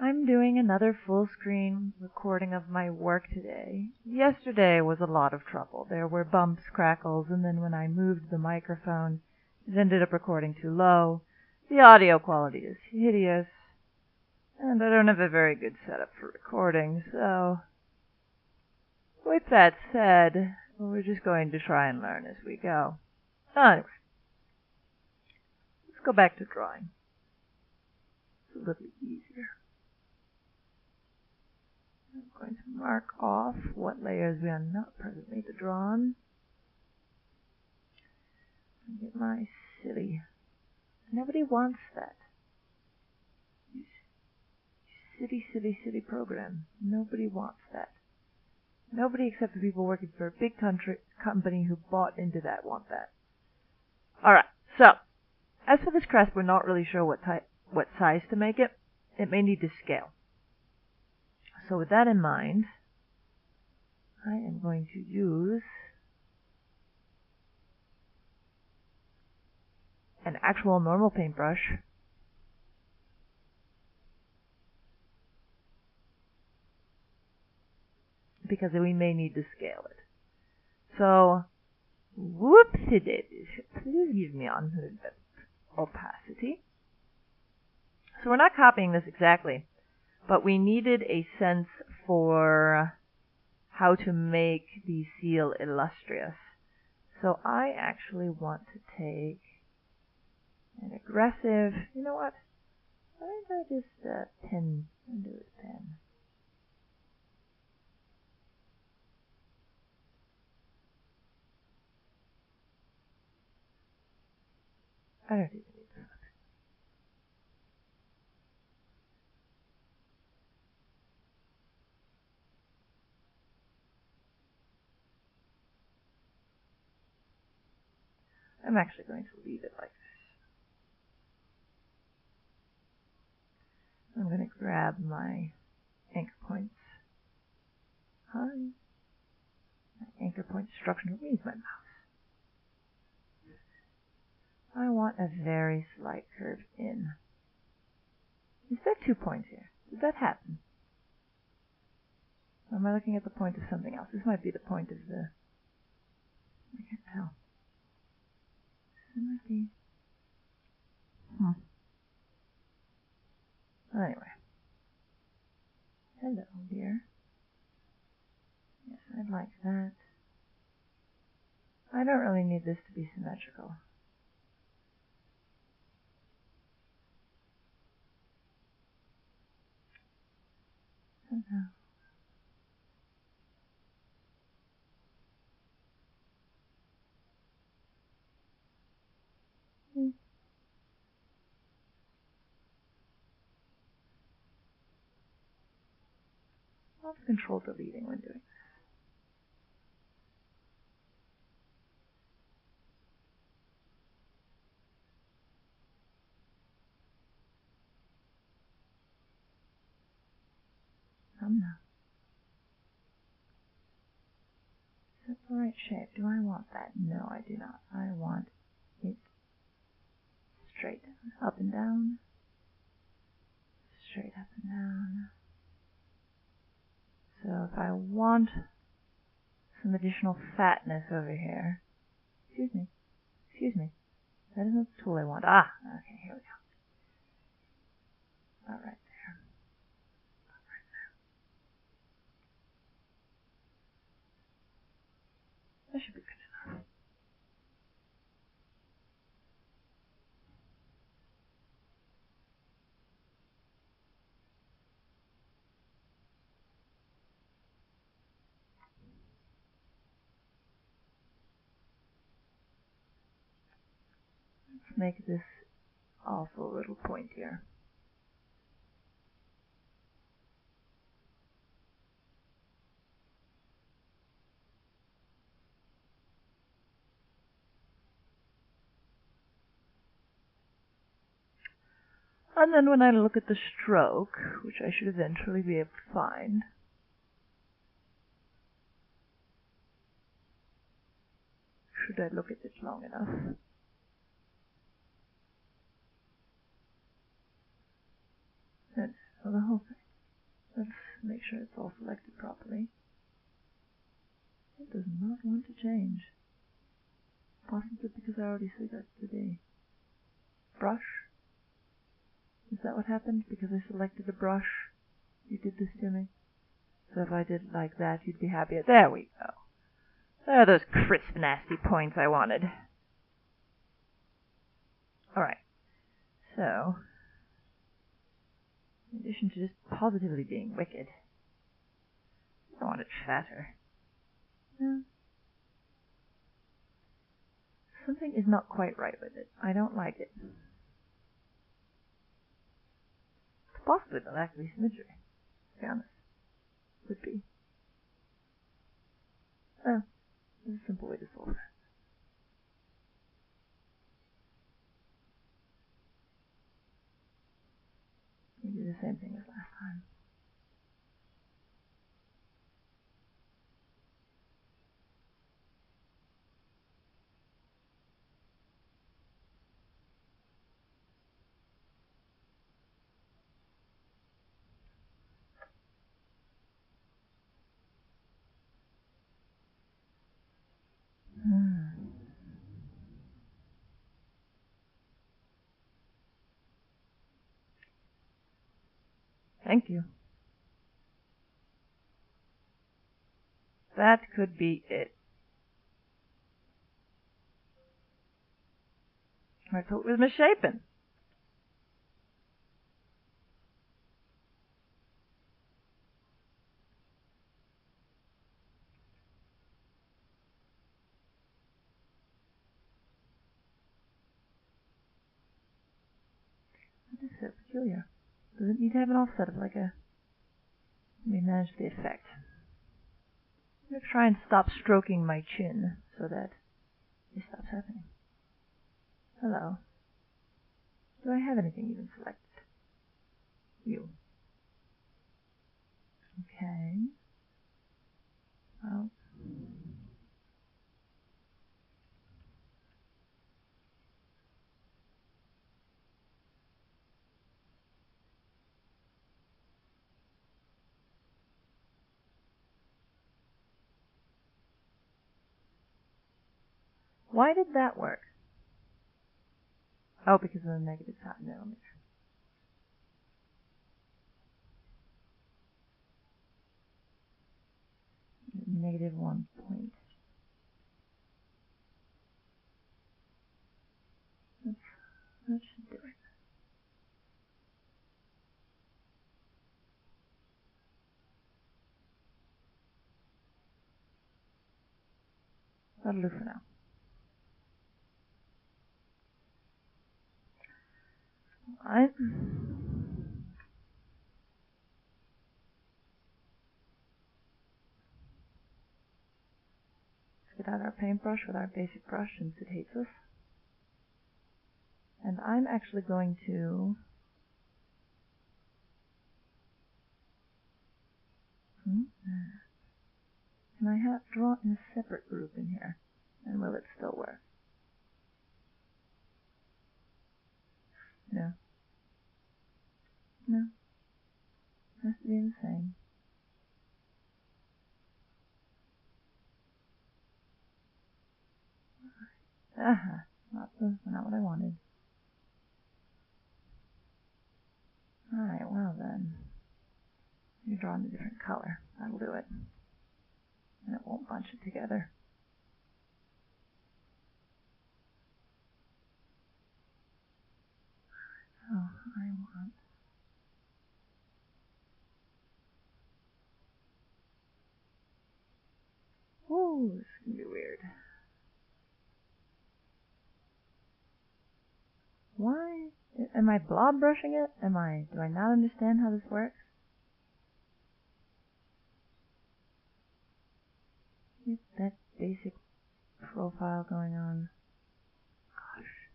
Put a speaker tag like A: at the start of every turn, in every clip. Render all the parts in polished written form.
A: I'm doing another full screen recording of my work today. Yesterday was a lot of trouble. There were bumps, crackles, and then when I moved the microphone, it ended up recording too low. The audio quality is hideous, and I don't have a very good setup for recording, so with that said, we're just going to try and learn as we go. Anyway, let's go back to drawing. It's a little easier. I'm going to mark off what layers we are not presently to draw on. And get my silly. Nobody wants that. Silly program. Nobody wants that. Nobody except the people working for a big company who bought into that want that. Alright, so, as for this crest, we're not really sure what size to make it. It may need to scale. So with that in mind, I am going to use an actual normal paintbrush because we may need to scale it. So, whoopsie-daisy, please give me unlimited opacity. So we're not copying this exactly, but we needed a sense for how to make the seal illustrious. So I actually want to take an aggressive, you know what? Why don't I just pen, undo his pen. I don't even need that. I'm actually going to leave it like this. I'm going to grab my anchor points. Hi. My anchor point instruction. Where's my mouse? I want a very slight curve in. Is there 2 points here? Did that happen? Or am I looking at the point of something else? This might be the point of the... I can't tell. This might be... Anyway. Hello, dear. Yes, I'd like that. I don't really need this to be symmetrical. Somehow. I'll have control deleting when doing this. No. Is that the right shape? Do I want that? No, I do not. I want it straight up and down. Straight up and down. So if I want some additional fatness over here, excuse me, that isn't the tool I want. Ah, okay, here we go. About right there. About right there. That should be good enough. Let's make this also a little pointier. And then when I look at the stroke, which I should eventually be able to find, should I look at it long enough? So the whole thing. Let's make sure it's all selected properly. It does not want to change. Possibly because I already selected a brush. Is that what happened? Because I selected a brush, you did this to me? So if I did it like that, you'd be happier. There we go. There are those crisp, nasty points I wanted. Alright. So, in addition to just positively being wicked, I want it fatter. No. Something is not quite right with it. I don't like it. It's possibly the lack of symmetry, to be honest. Would be. Oh, there's a simple way to solve that. We do the same thing as last time. Thank you. That could be it. I thought it was misshapen. That is so peculiar. Does it need to have an offset of like a... Let me manage the effect. I'm going to try and stop stroking my chin so that it stops happening. Hello. Do I have anything even selected? You. Okay. Well. Why did that work? Oh, because of the negative top millimeter. -1 point. That should do it. That'll do for now. Alright. Let's get out our paintbrush with our basic brush since it hates us. And I'm actually going to... Can I draw in a separate group in here? And will it still work? No. No. It has to be the same. Not what I wanted. Alright, well then. You draw in a different color. That'll do it. And it won't bunch it together. So I want... Ooh, this is going to be weird. Why? Am I blob brushing it? Do I not understand how this works? Get that basic profile going on. Gosh.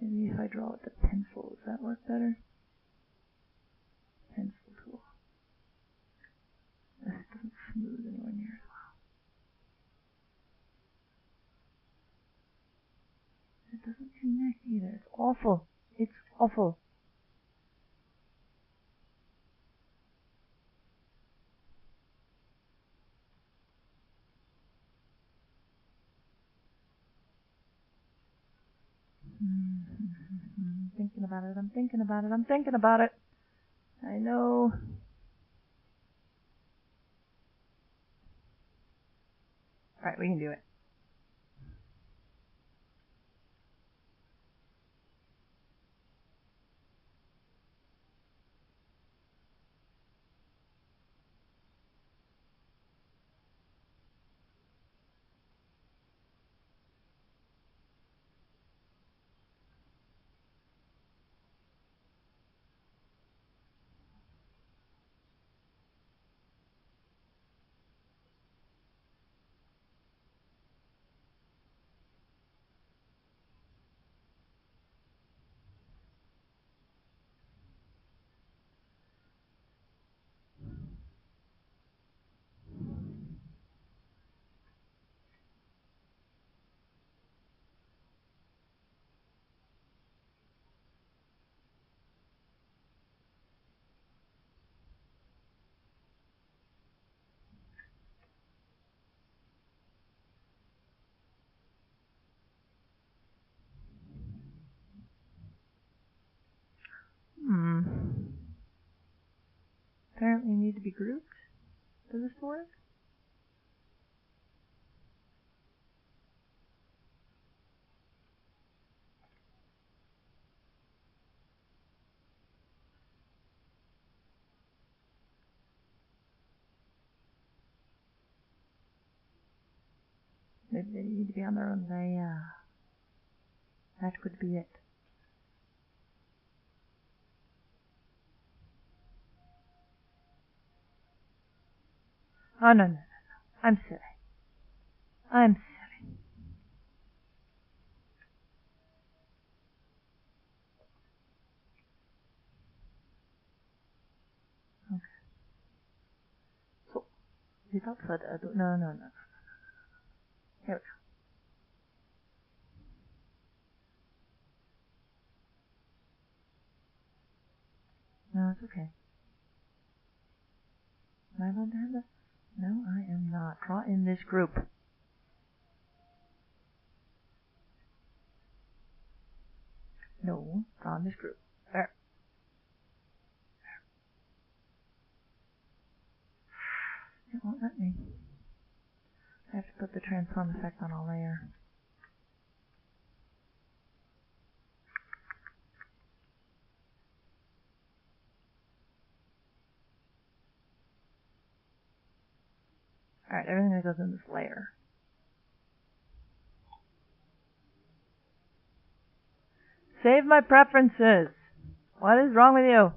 A: Maybe if I draw with the pencil, does that work better? Pencil tool. This doesn't smooth anywhere near as well. It doesn't connect either. It's awful. Awful. I'm thinking about it. I'm thinking about it. I'm thinking about it. I know. Alright, we can do it. Apparently need to be grouped. Does this work? Maybe they need to be on their own layer. That could be it. Oh, no. I'm silly. I'm silly. Okay. So, without further ado, no. Here we go. No, it's okay. Am I allowed to have that? No, I am not. Draw in this group. No, draw in this group. There. It won't let me. I have to put the transform effect on a layer. Alright, everything that goes in this layer. Save my preferences. What is wrong with you?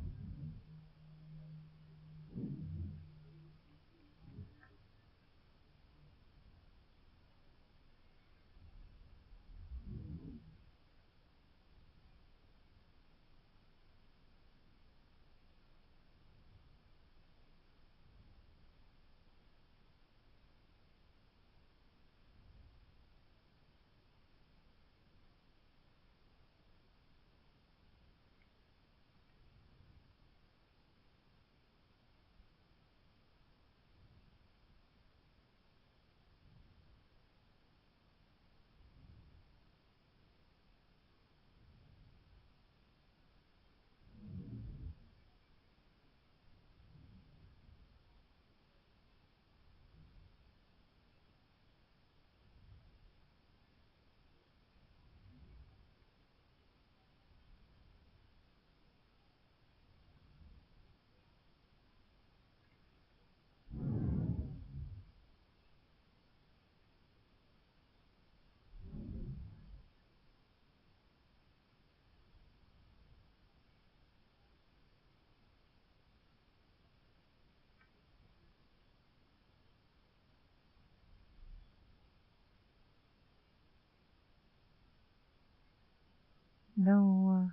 A: No.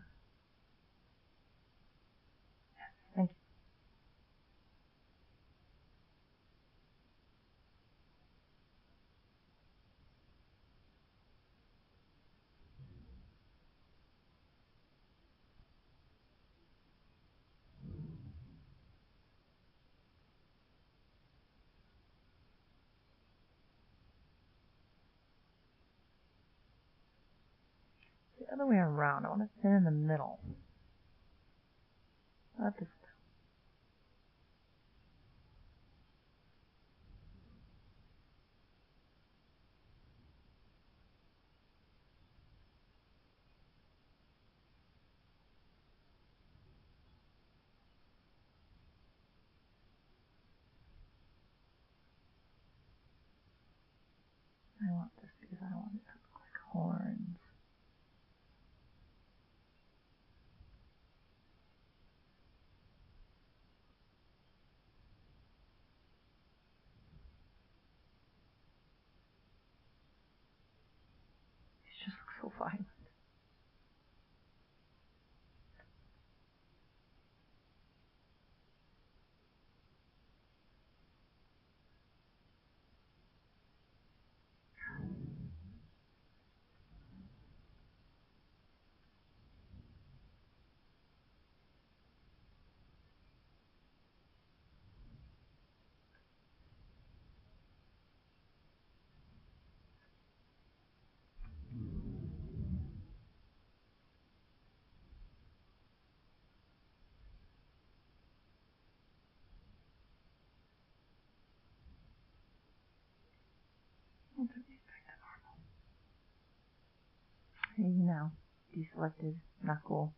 A: Thank you. other way around. I want to thin in the middle. Not this. I want this because I want it to look like horns. It just looks so violent. Hey, now, deselected, not cool.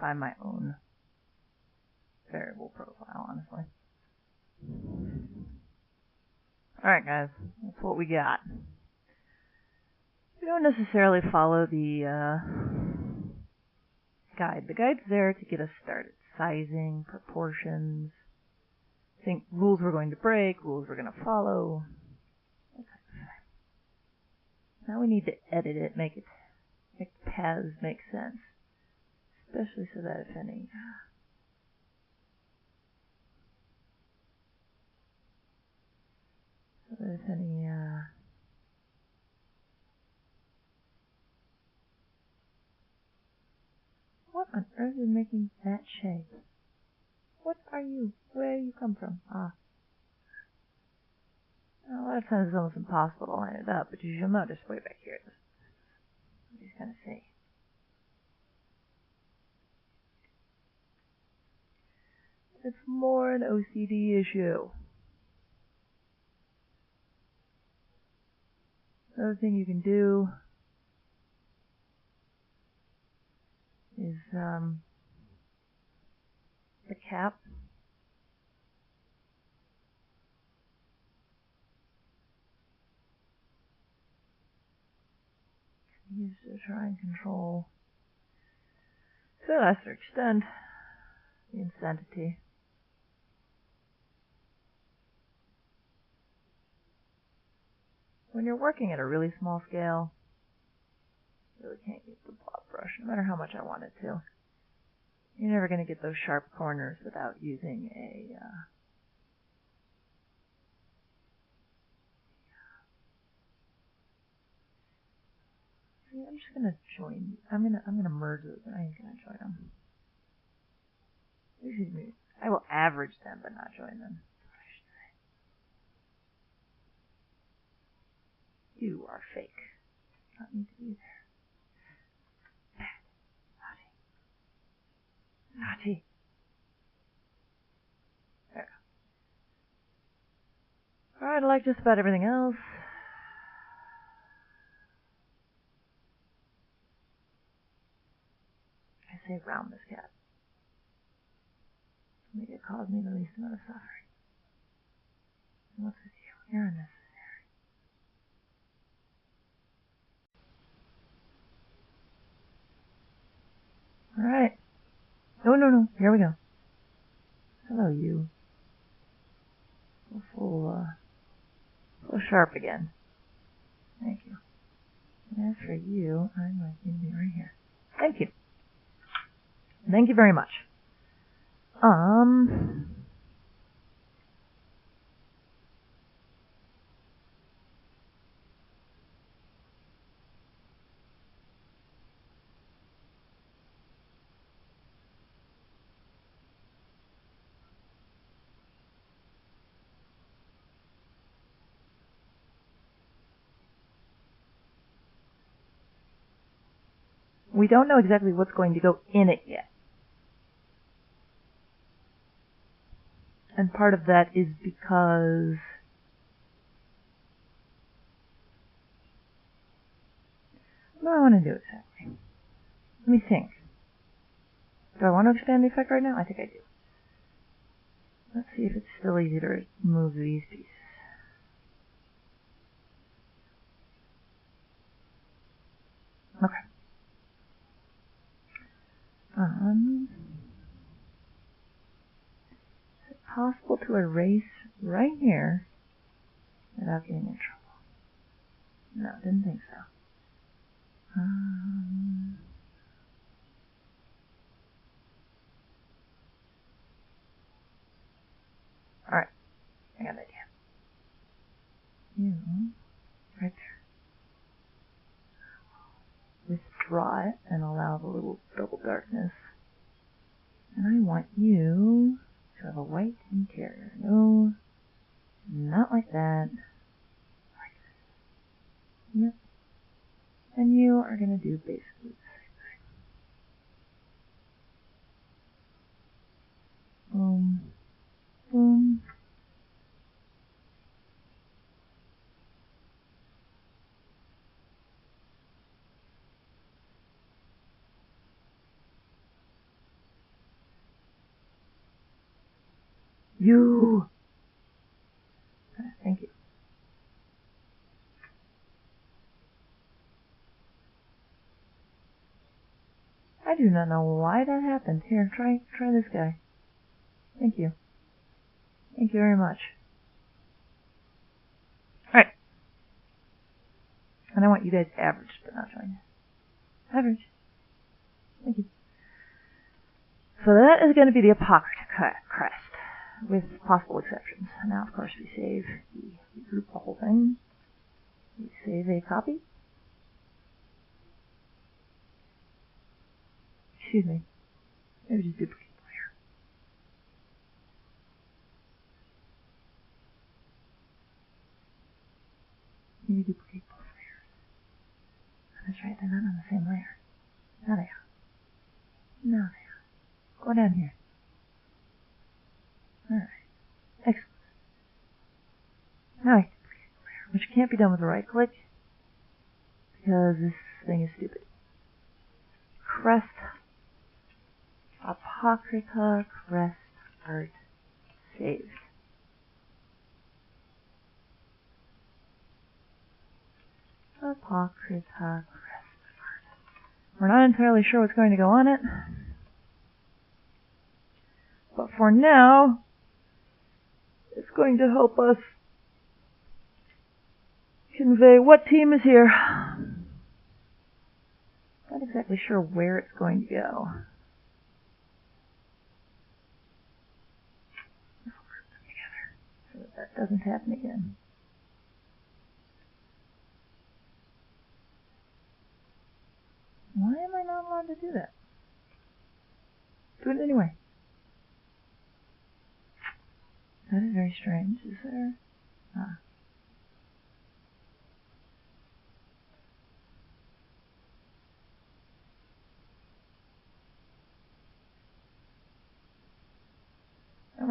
A: Find my own variable profile, honestly. Alright guys, that's what we got. We don't necessarily follow the guide. The guide's there to get us started. Sizing, proportions, think rules we're going to break, rules we're going to follow. Now we need to edit it, make the paths make sense. Especially so that if any what on earth is making that shape? What are you? Where do you come from? A lot of times it's almost impossible to line it up, but you'll notice way back here. You just kind of see. It's more an OCD issue. Another thing you can do is the cap. Use to try and control to a lesser extent the insanity. When you're working at a really small scale, you really can't use the blob brush, no matter how much I want it to. You're never going to get those sharp corners without using a I'm just gonna join. I'm gonna merge those. I ain't gonna join them. Excuse me. I will average them, but not join them. You are fake. Not need to be there. Naughty. Naughty. There we go. Alright, I like just about everything else. I say round this cat. Make it cause me the least amount of suffering. And what's with you? You're unnecessary. Alright. No. Here we go. Hello, you. Full sharp again. Thank you. And as for you, I'm going to be right here. Thank you. Thank you very much. We don't know exactly what's going to go in it yet. And part of that is because what do I want to do exactly? Let me think. Do I want to expand the effect right now? I think I do. Let's see if it's still easy to move these pieces. Okay. Is it possible to erase right here without getting in trouble? No, didn't think so. Alright, I got an idea. You, right there. Withdraw it and allow the little double darkness. And I want you to have a white interior. No, not like that. Like this. Yep. And you are going to do basically the same thing. Boom. Boom. You. Thank you. I do not know why that happened. Here, try this guy. Thank you. Thank you very much. Alright. And I want you guys average, but not join. Average. Thank you. So that is going to be the apocryphal crest, with possible exceptions. Now, of course, we save we group the whole thing. We save a copy. Excuse me. Maybe just duplicate the layer. Maybe duplicate both layers. That's right, they're not on the same layer. Now they are. Now they are. Go down here. Alright. Excellent. Now I can duplicate the layer, which can't be done with a right click, because this thing is stupid. Crest. Apocrypha crest art saved. Apocrypha crest art. We're not entirely sure what's going to go on it, but for now, it's going to help us convey what team is here. Not exactly sure where it's going to go. Let's group them together so that doesn't happen again. Why am I not allowed to do that? Do it anyway. That is very strange. Is there? Ah.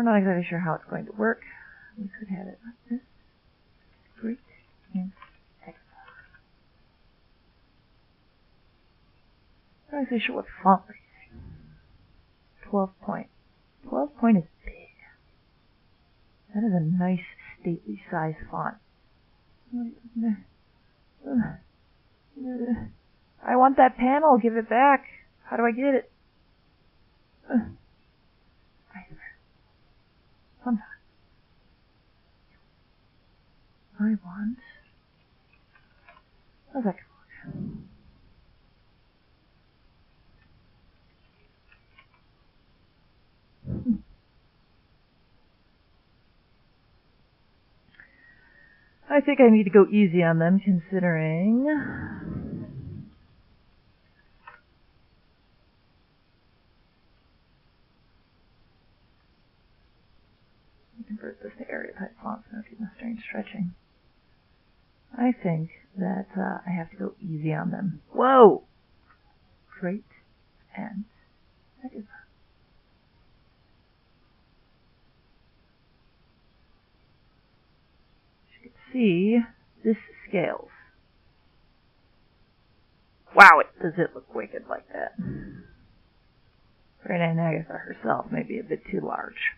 A: we're not exactly sure how it's going to work. We could have it like this. Great and excellent. I'm not exactly sure what font we're using. 12 point. 12 point is big. That is a nice, stately size font. I want that panel. Give it back. How do I get it? I swear. Sometimes. I want... How's that going to work? I think I need to go easy on them, considering... Convert this to area type fonts and keep my strange stretching. I think that I have to go easy on them. Whoa! Great and excellent. As you can see, this scales. Wow, does it look wicked like that. Great Aunt Agatha herself may be a bit too large.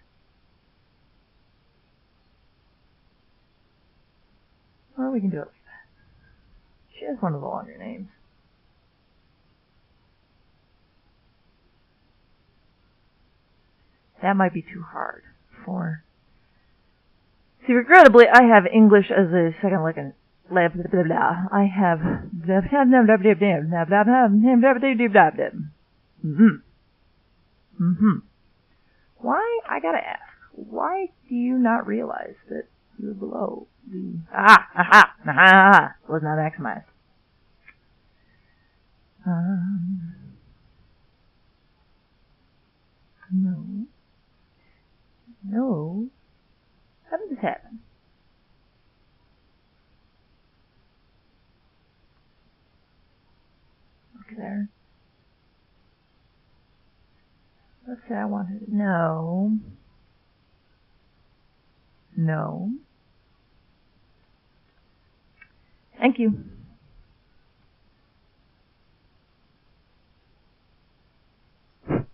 A: Well, we can do it like that. She has one of the longer names. That might be too hard for... See, regrettably, I have English as a second language. I have... Why? I gotta ask. Why do you not realize that you're below the... Was not maximized. No. No. How did this happen? Look there. Let's say I wanted it. No. No. Thank you. That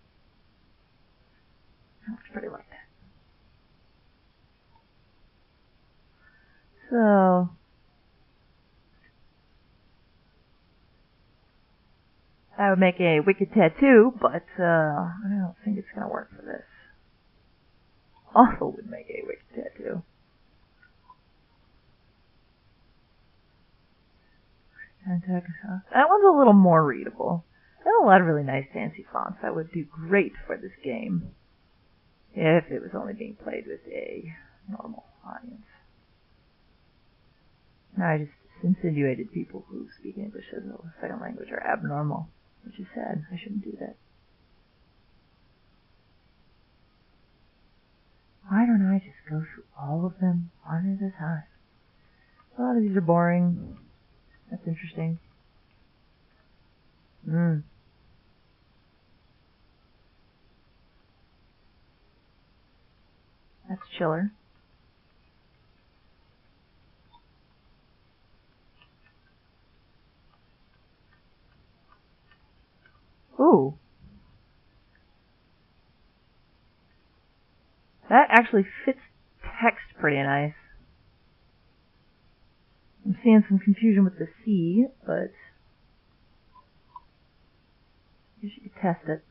A: looks pretty like that. So, I would make a wicked tattoo, but I don't think it's going to work for this. Also would make a wicked tattoo. That one's a little more readable. There's a lot of really nice fancy fonts that would do great for this game if it was only being played with a normal audience. Now I just insinuated people who speak English as a second language are abnormal, which is sad. I shouldn't do that. Why don't I just go through all of them one at a time? A lot of these are boring. That's interesting. That's chiller. Ooh. That actually fits text pretty nice. I'm seeing some confusion with the C, but I guess you could test it.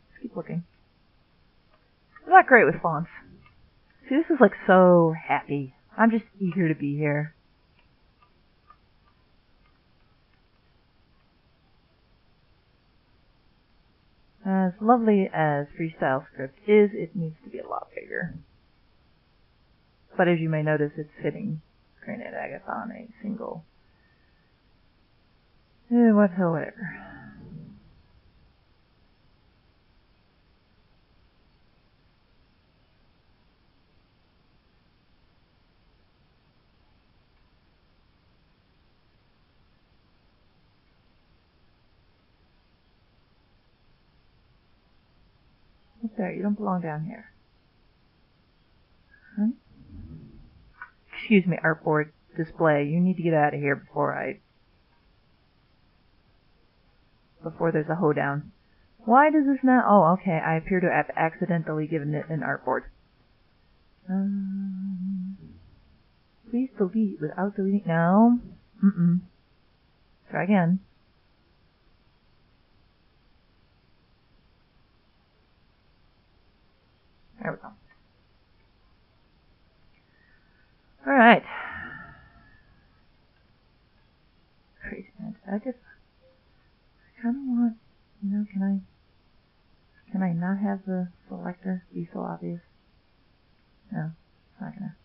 A: Let's keep looking. I'm not great with fonts. See, this is like so happy. I'm just eager to be here. As lovely as Freestyle Script is, it needs to be a lot bigger. But as you may notice, it's fitting Great Aunt Agatha on a single. Whatever. Up there, you don't belong down here. Huh? Excuse me, artboard display. You need to get out of here before there's a hoedown. Why does this not... Oh, okay. I appear to have accidentally given it an artboard. Please delete without deleting... No. Try again. There we go. Alright. Great. I guess I kind of want... Can I not have the selector be so obvious? No, it's not gonna.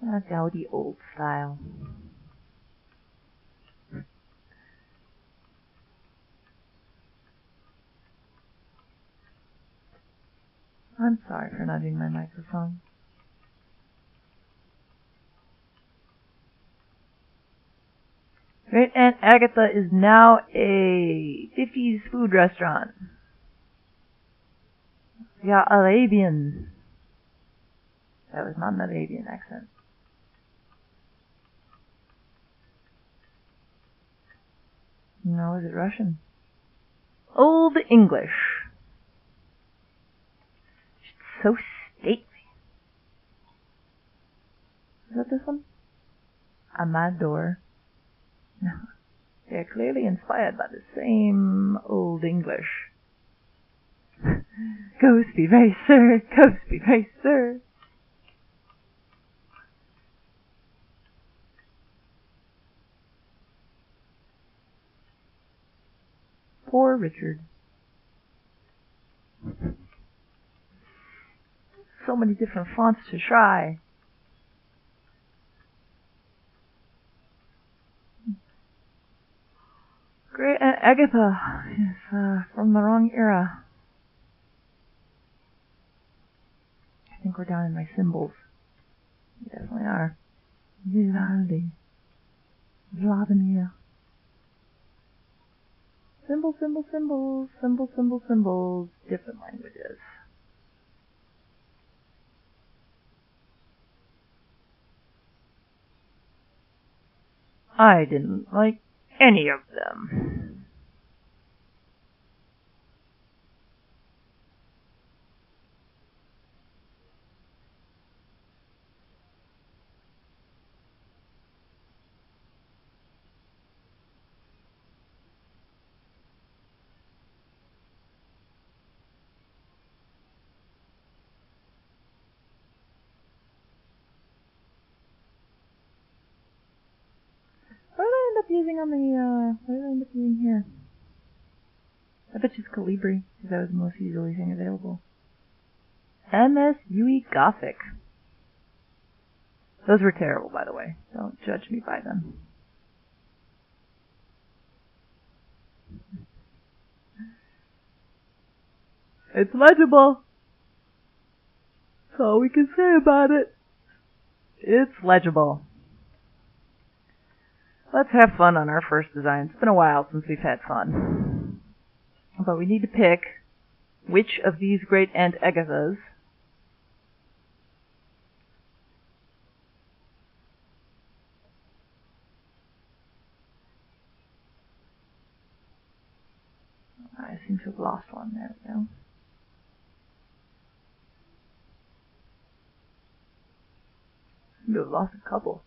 A: Alright. Gaudy old style. I'm sorry for nudging my microphone. Great Aunt Agatha is now a 50s food restaurant. Yeah, Arabian. That was not an Arabian accent. No, is it Russian? Old English. It's so stately. Is that this one? Amador. No. They're clearly inspired by the same Old English. Ghost be very sir, ghost be very sir. Poor Richard. So many different fonts to try. Great Aunt Agatha is from the wrong era. I think we're down in my symbols. We definitely are. Vivaldi. Vladimir. Symbol, symbol, symbols. Symbol, symbol, symbols. Different languages. I didn't like any of them. What did I end up using on the, what did I end up using here? I bet you it's Calibri, because that was the most easily thing available. MSUE Gothic. Those were terrible, by the way. Don't judge me by them. It's legible. That's all we can say about it. It's legible. Let's have fun on our first design. It's been a while since we've had fun. But we need to pick which of these Great Aunt Agathas I seem to have lost one. There we go. I seem to have lost a couple.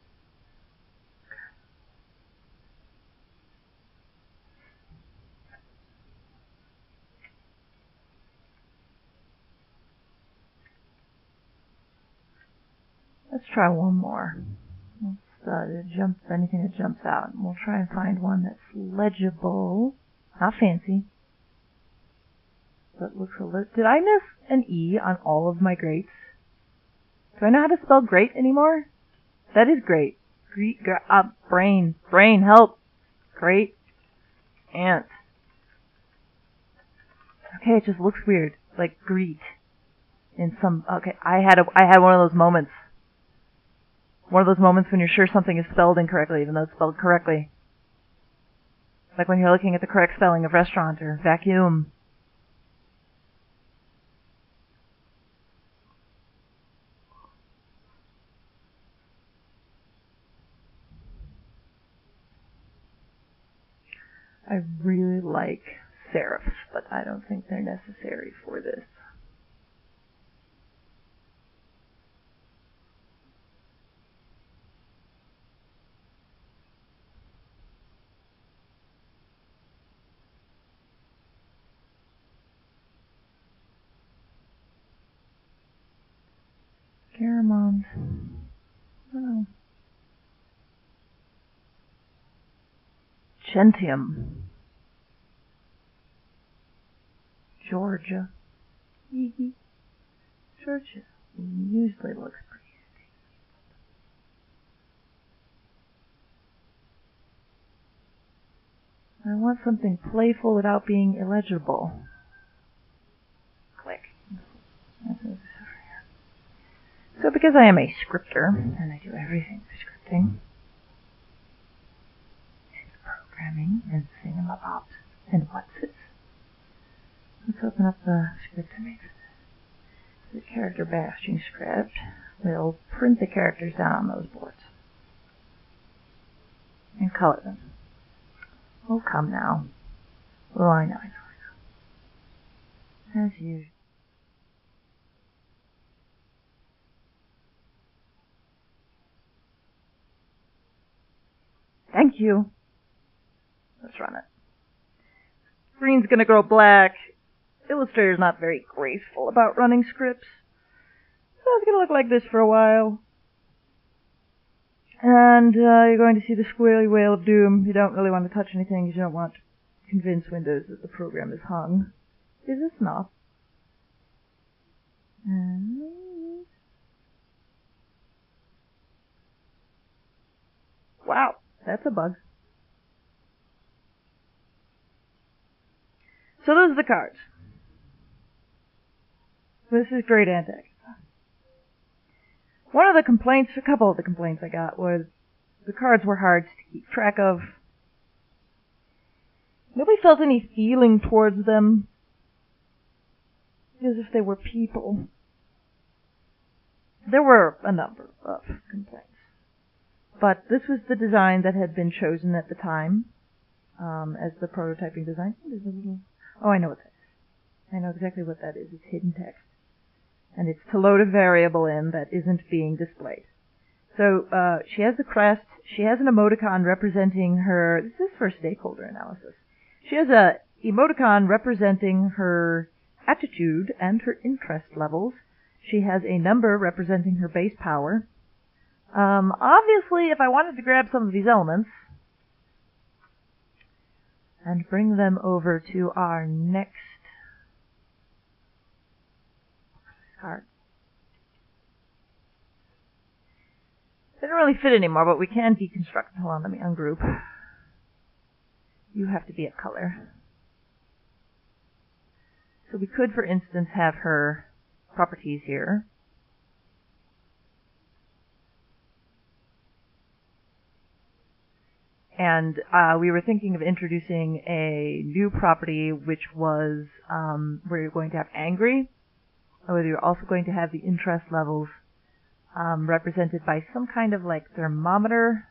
A: Let's try one more. Let's jump anything that jumps out. And we'll try and find one that's legible. Not fancy. But looks a little... Did I miss an E on all of my greats? Do I know how to spell great anymore? That is great. Brain, help. Great Aunt. Okay, it just looks weird. Like greet. In some... Okay, I had one of those moments. One of those moments when you're sure something is spelled incorrectly, even though it's spelled correctly. Like when you're looking at the correct spelling of restaurant or vacuum. I really like serifs, but I don't think they're necessary for this. Garamond. Oh. Gentium. Georgia. Georgia usually looks pretty sticky. I want something playful without being illegible. Click. So because I am a scripter, and I do everything for scripting, and programming, and thingamabops, and what's-its, let's open up the script I made for this. The character batching script will print the characters down on those boards. And color them. Oh, come now. Oh, I know. As usual. Thank you. Let's run it. Screen's gonna go black. Illustrator's not very graceful about running scripts. So it's gonna look like this for a while. And you're going to see the squirrely whale of doom. You don't really want to touch anything because you don't want to convince Windows that the program is hung. Is this not? Wow, that's a bug. So those are the cards. This is great anti. One of the complaints, a couple of the complaints I got was the cards were hard to keep track of. Nobody felt any feeling towards them, as if they were people. There were a number of complaints. But this was the design that had been chosen at the time as the prototyping design. Oh, I know what that is. I know exactly what that is. It's hidden text. And it's to load a variable in that isn't being displayed. So she has the crest. She has an emoticon representing her... This is for stakeholder analysis. She has a emoticon representing her attitude and her interest levels. She has a number representing her base power. Obviously, if I wanted to grab some of these elements and bring them over to our next card. They don't really fit anymore, but we can deconstruct. Hold on, let me ungroup. You have to be a color. So we could, for instance, have her properties here. And we were thinking of introducing a new property, which was where you're going to have angry, or whether you're also going to have the interest levels represented by some kind of like thermometer.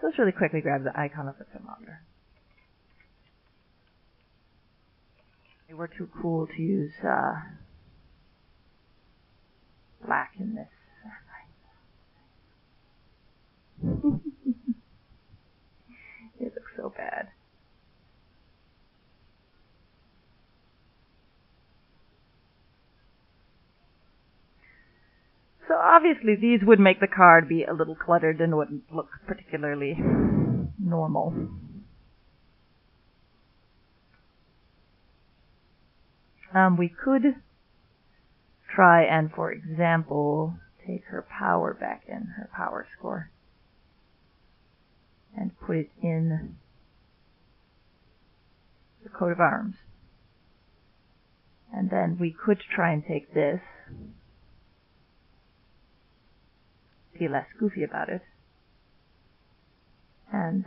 A: So let's really quickly grab the icon of the thermometer. We're too cool to use black in this. It looks so bad. So obviously these would make the card be a little cluttered and wouldn't look particularly normal. We could try and, for example, take her power back in, her power score, and put it in the coat of arms. And then we could try and take this, be less goofy about it. And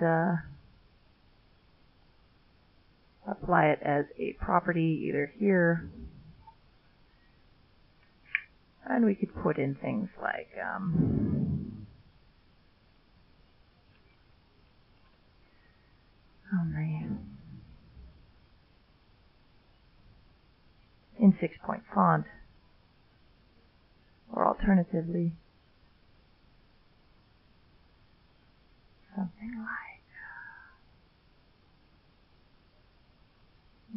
A: apply it as a property either here, and we could put in things like in 6-point font, or alternatively something like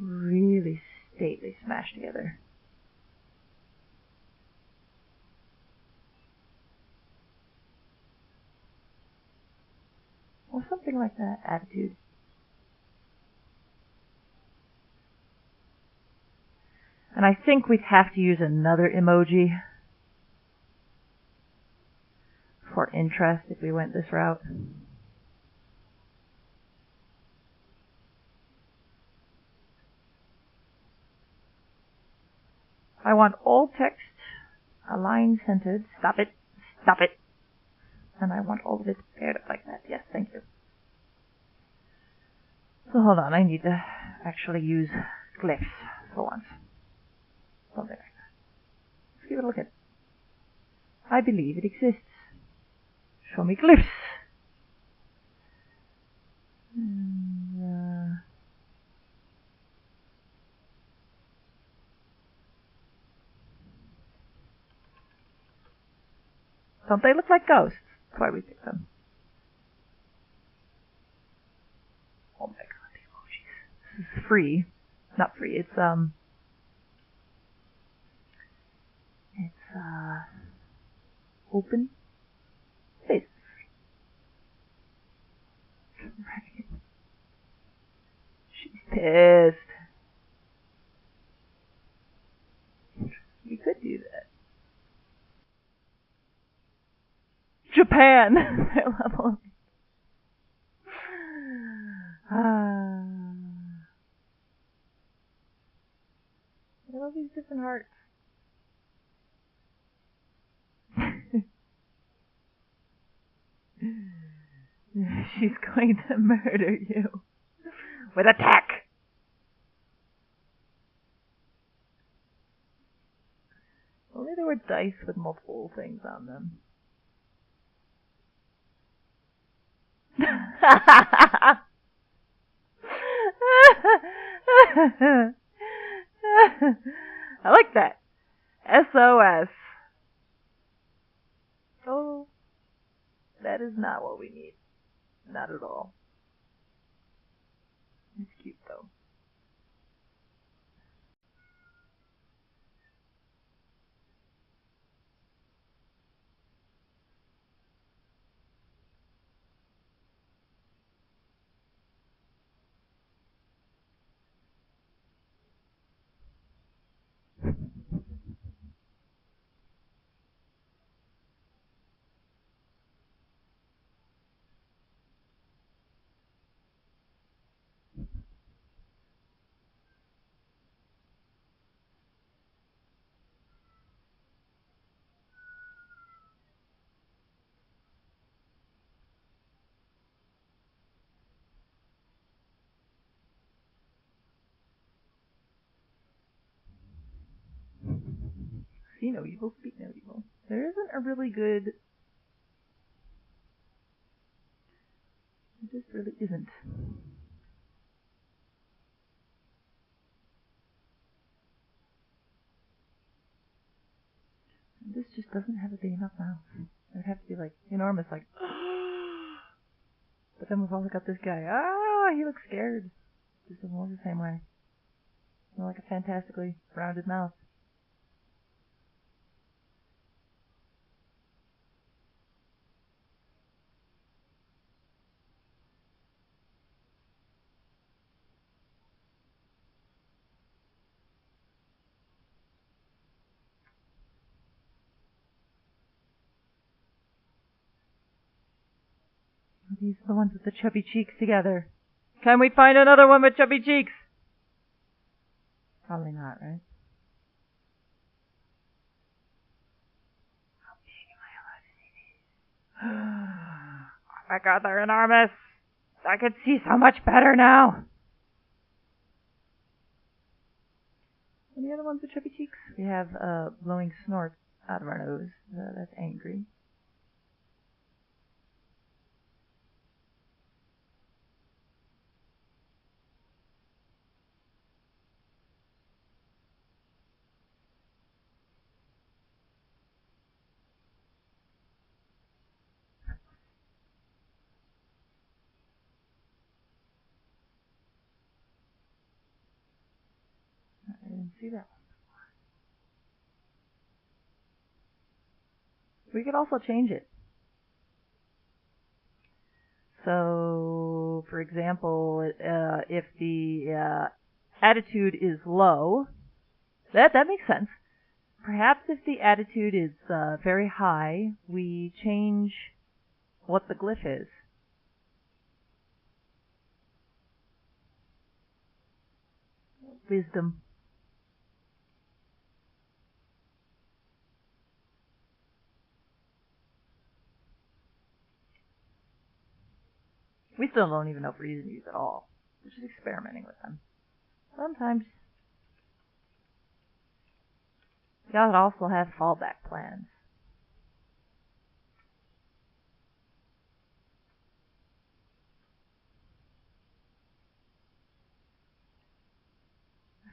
A: really stately smashed together. Or something like that, attitude. And I think we'd have to use another emoji for interest if we went this route. I want all text aligned, centered. Stop it. Stop it. And I want all of it paired up like that. Yes, thank you. So hold on, I need to actually use glyphs for once. Something like that. Let's give it a look at. I believe it exists. Show me glyphs. And, don't they look like ghosts? That's why we picked them. Oh my god, the emojis. This is free. Not free, it's open. It's right. She's pissed. We could do that. Japan! Their level. I love these different hearts. She's going to murder you with a tack. Only there were dice with multiple things on them. I like that. SOS. Oh, that is not what we need. Not at all. It's cute though. See no evil, speak no evil. There isn't a really good... There just really isn't. This just doesn't have a big enough mouth. It would have to be like enormous, like... But then we've also got this guy. Ah, he looks scared. Just doesn't look the same way. More like a fantastically rounded mouth. These are the ones with the chubby cheeks together. Can we find another one with chubby cheeks? Probably not, right? How big am I allowed to see these? Oh my god, they're enormous! I can see so much better now! Any other ones with chubby cheeks? We have a blowing snort out of our nose. That's angry. I didn't see that. We could also change it. So, for example, if the attitude is low, that makes sense. Perhaps if the attitude is very high, we change what the glyph is. Wisdom. We still don't even know if we're using these at all. We're just experimenting with them. Sometimes you gotta also have fallback plans.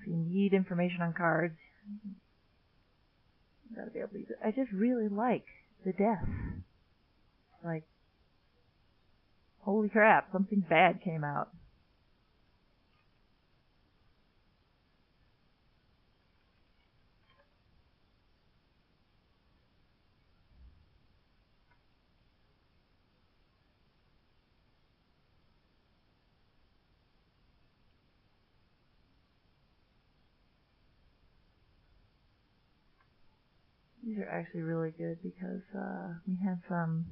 A: If you need information on cards, you gotta be able to use it. I just really like the death. Like, holy crap, something bad came out. These are actually really good because we have some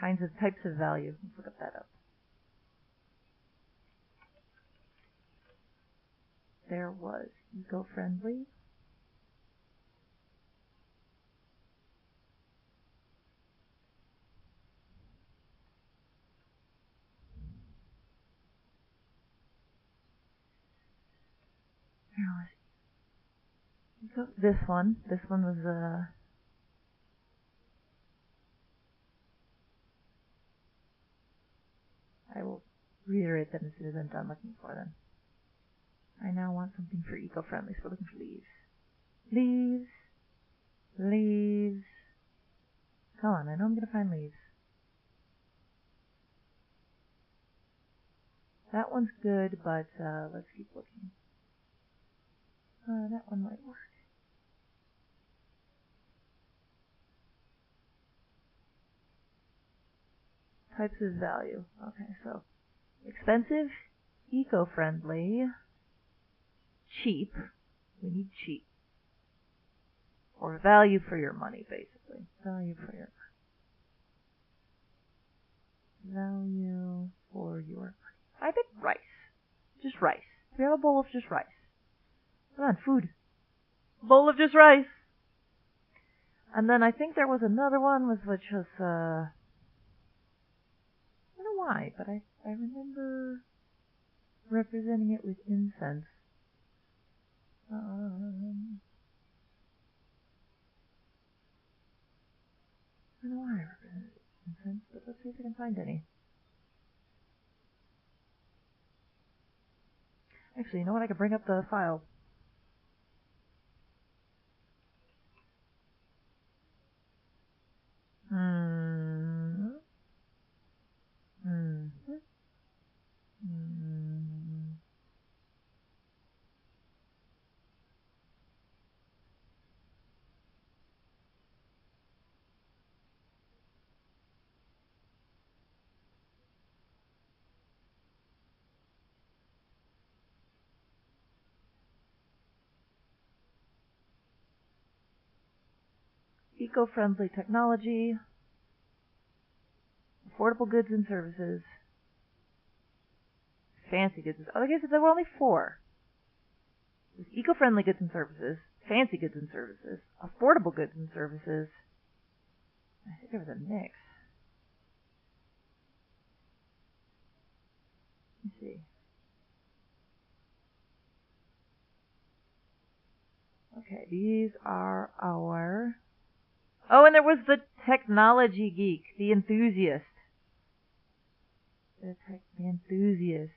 A: kinds of types of value. Let's look that up. There was eco-friendly. There was this one. This one was I will reiterate them as soon as I'm done looking for them. I now want something for eco-friendly, so we're looking for leaves. Leaves. Leaves. Come on, I know I'm going to find leaves. That one's good, but let's keep looking. That one might work. Types of value. Okay, so expensive, eco-friendly, cheap. We need cheap. Or value for your money, basically. Value for your money. Value for your money. I bet rice. Just rice. We have a bowl of just rice. Come on, food. Bowl of just rice. And then I think there was another one which was, I don't know why, but I remember representing it with incense. I don't know why I represented it with incense, but let's see if I can find any. Actually, you know what? I can bring up the file. Eco-friendly technology, affordable goods and services, fancy goods. Oh, I guess there were only 4. There's eco-friendly goods and services, fancy goods and services, affordable goods and services. I think there was a mix. me see. Okay, these are our... Oh, and there was the technology geek, the enthusiast. The enthusiast.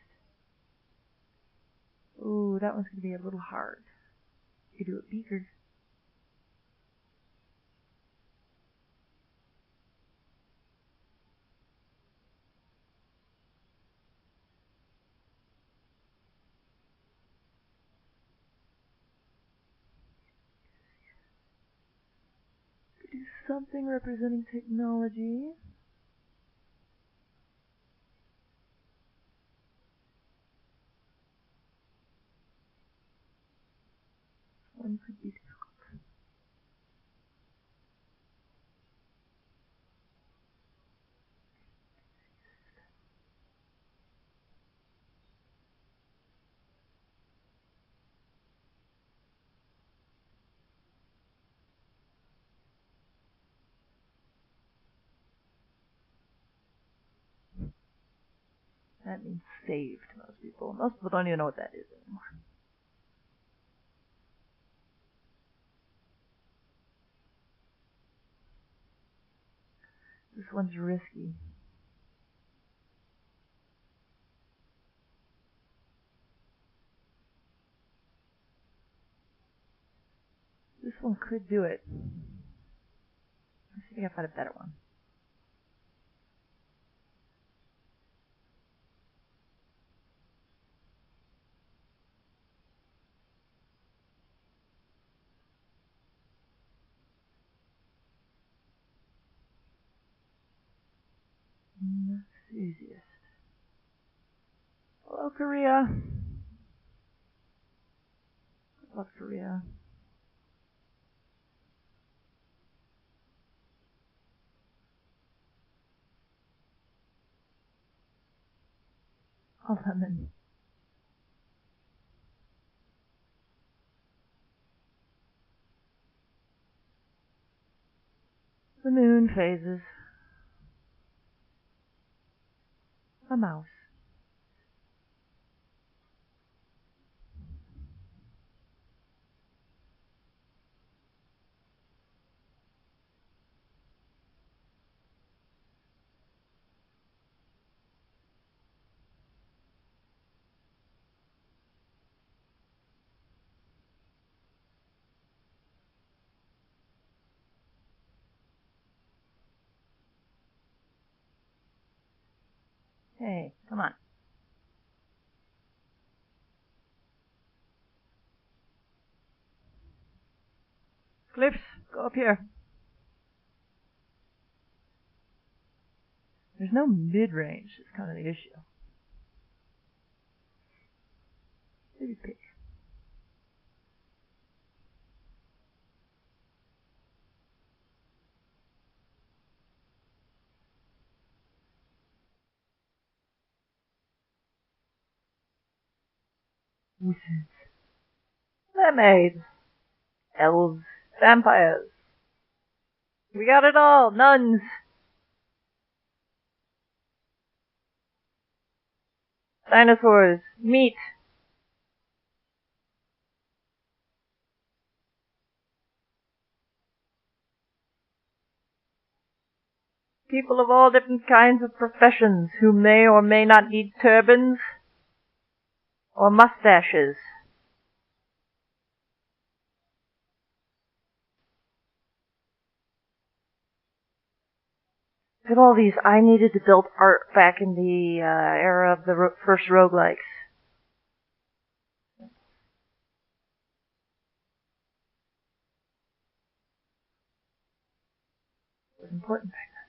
A: Ooh, that one's going to be a little hard. You could do it bigger. Could do something representing technology. One could be difficult. That means saved to most people. Most people don't even know what that is anymore. This one's risky. This one could do it. Let's see if I can find a better one. Enthusiast. Hello, Korea. Good luck, Korea. A lemon. The moon phases. A mouse. Hey, come on. Cliffs, go up here. There's no mid-range. It's kind of the issue. Maybe pick. Wizards. Mermaids. Elves. Vampires. We got it all. Nuns. Dinosaurs. Meat. People of all different kinds of professions who may or may not need turbans or mustaches. Look at all these. I needed to build art back in the era of the first roguelikes. It was important back then.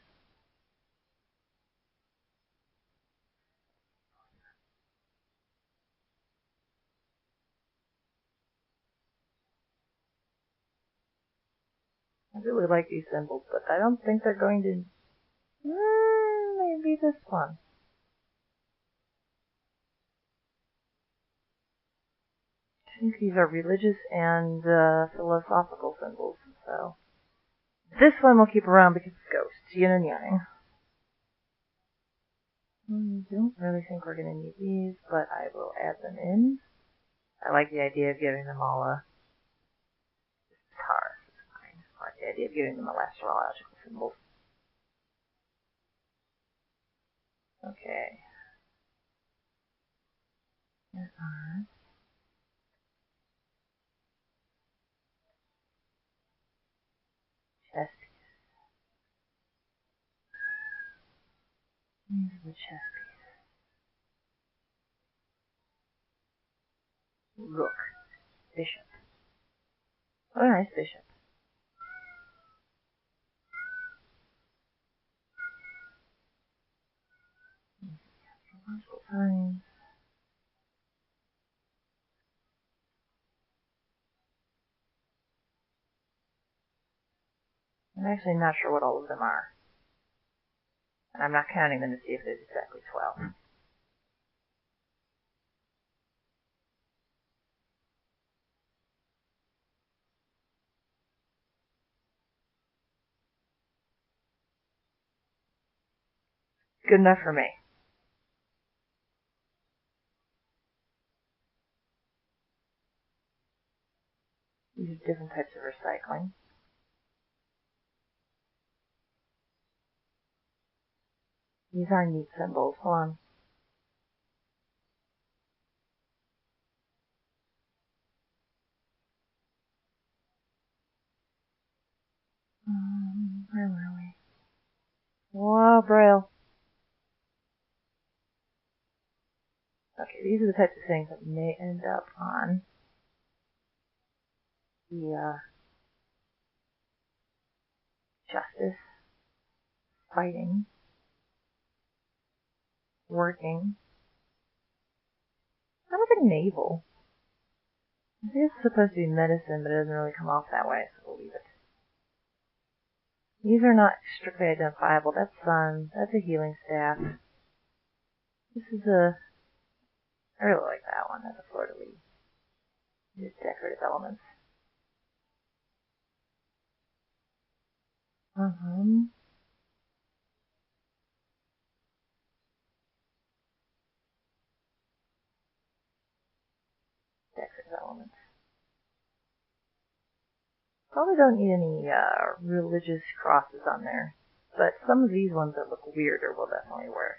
A: I really like these symbols, but I don't think they're going to... maybe this one. I think these are religious and philosophical symbols, so... This one we'll keep around because it's ghosts, yin and yang. I don't really think we're going to need these, but I will add them in. I like the idea of giving them all a tar. It's fine. I like the idea of giving them astrological symbols. Okay. There are chest pieces. These are the chest pieces. Rook. Bishop. Oh, nice bishop. Astrological signs. I'm actually not sure what all of them are. And I'm not counting them to see if there's exactly 12. Good enough for me. These are different types of recycling. These are neat symbols. Hold on. Where were we? Whoa, Braille. Okay, these are the types of things that may end up on the justice, fighting, working. How about the naval? I think it's supposed to be medicine, but it doesn't really come off that way, so we'll leave it. These are not strictly identifiable. That's sun. That's a healing staff. This is I really like that one. That's a fleur-de-lis. These decorative elements. Decorative elements. Probably don't need any religious crosses on there, but some of these ones that look weirder will definitely work.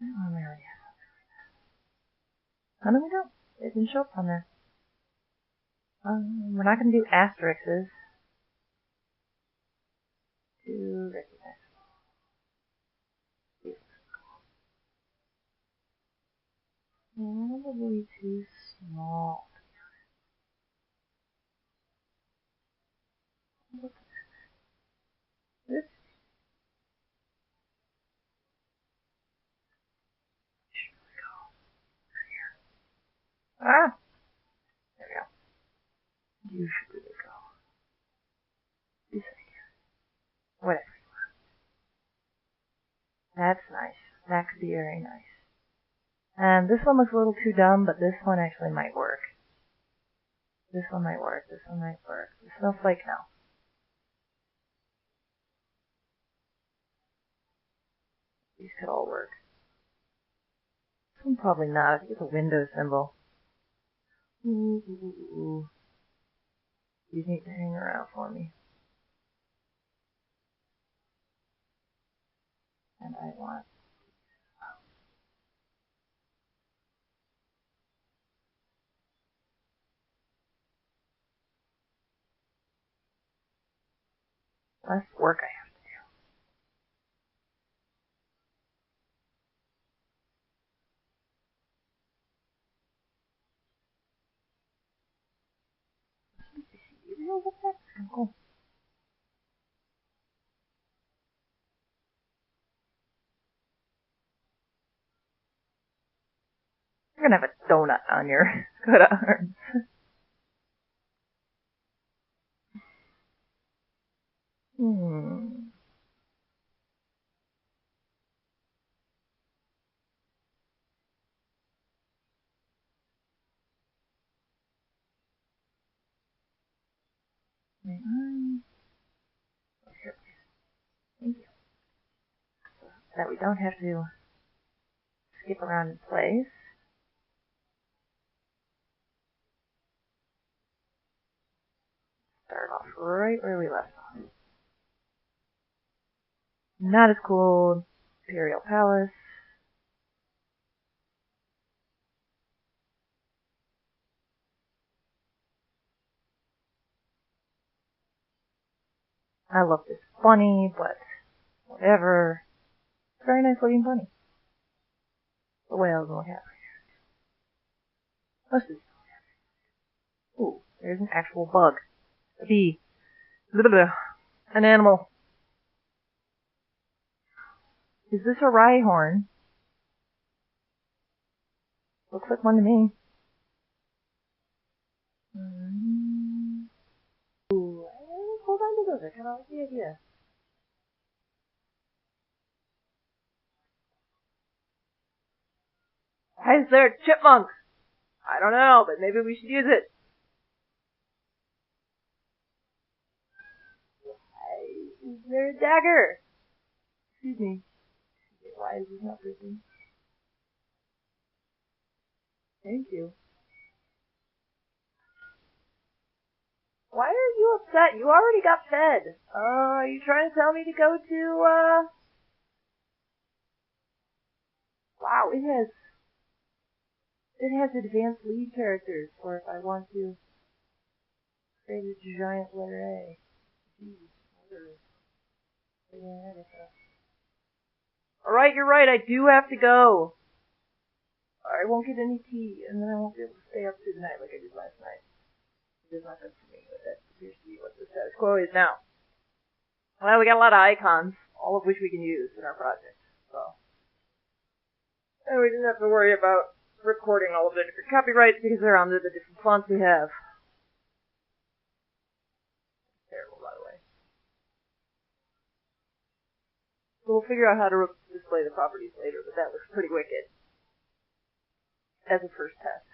A: Oh, there we go. How do we know? It didn't show up on there. We're not going to do asterisks to recognize. Probably too small. This should go here. Ah! There we go. You should really go. This here. Whatever. That's nice. That could be very nice. And this one looks a little too dumb, but this one actually might work. This one might work. This one might work. The snowflake, no. These could all work. This one probably not. I think it's a window symbol. Ooh. These need to hang around for me. And I want... less work I have to do. What's that? Cool. You're gonna have a donut on your good arms. Thank you. So that we don't have to skip around in place. Start off right where we left off. Not as cool. Imperial Palace. I love this bunny, but whatever. Very nice looking bunny. The whales don't have. Most of this. Ooh, there's an actual bug. A bee. An animal. Is this a rhyhorn? Looks like one to me. Ooh, hold on to those. I kind of like the idea. Hey, is there a chipmunk? I don't know, but maybe we should use it. Hey, is there a dagger? Excuse me. Why is this not working? Thank you. Why are you upset? You already got fed. Are you trying to tell me to go to, Wow, it has advanced lead characters for if I want to create a giant letter A. Alright, you're right, I do have to go. I won't get any tea, and then I won't be able to stay up through the night like I did last night. It is not good for me, but that appears to be what the status quo is now. Well, we got a lot of icons, all of which we can use in our project, so. And we didn't have to worry about recording all of the different copyrights because they're under the different fonts we have. Terrible, by the way. So we'll figure out how to display the properties later, but that looks pretty wicked as a first test.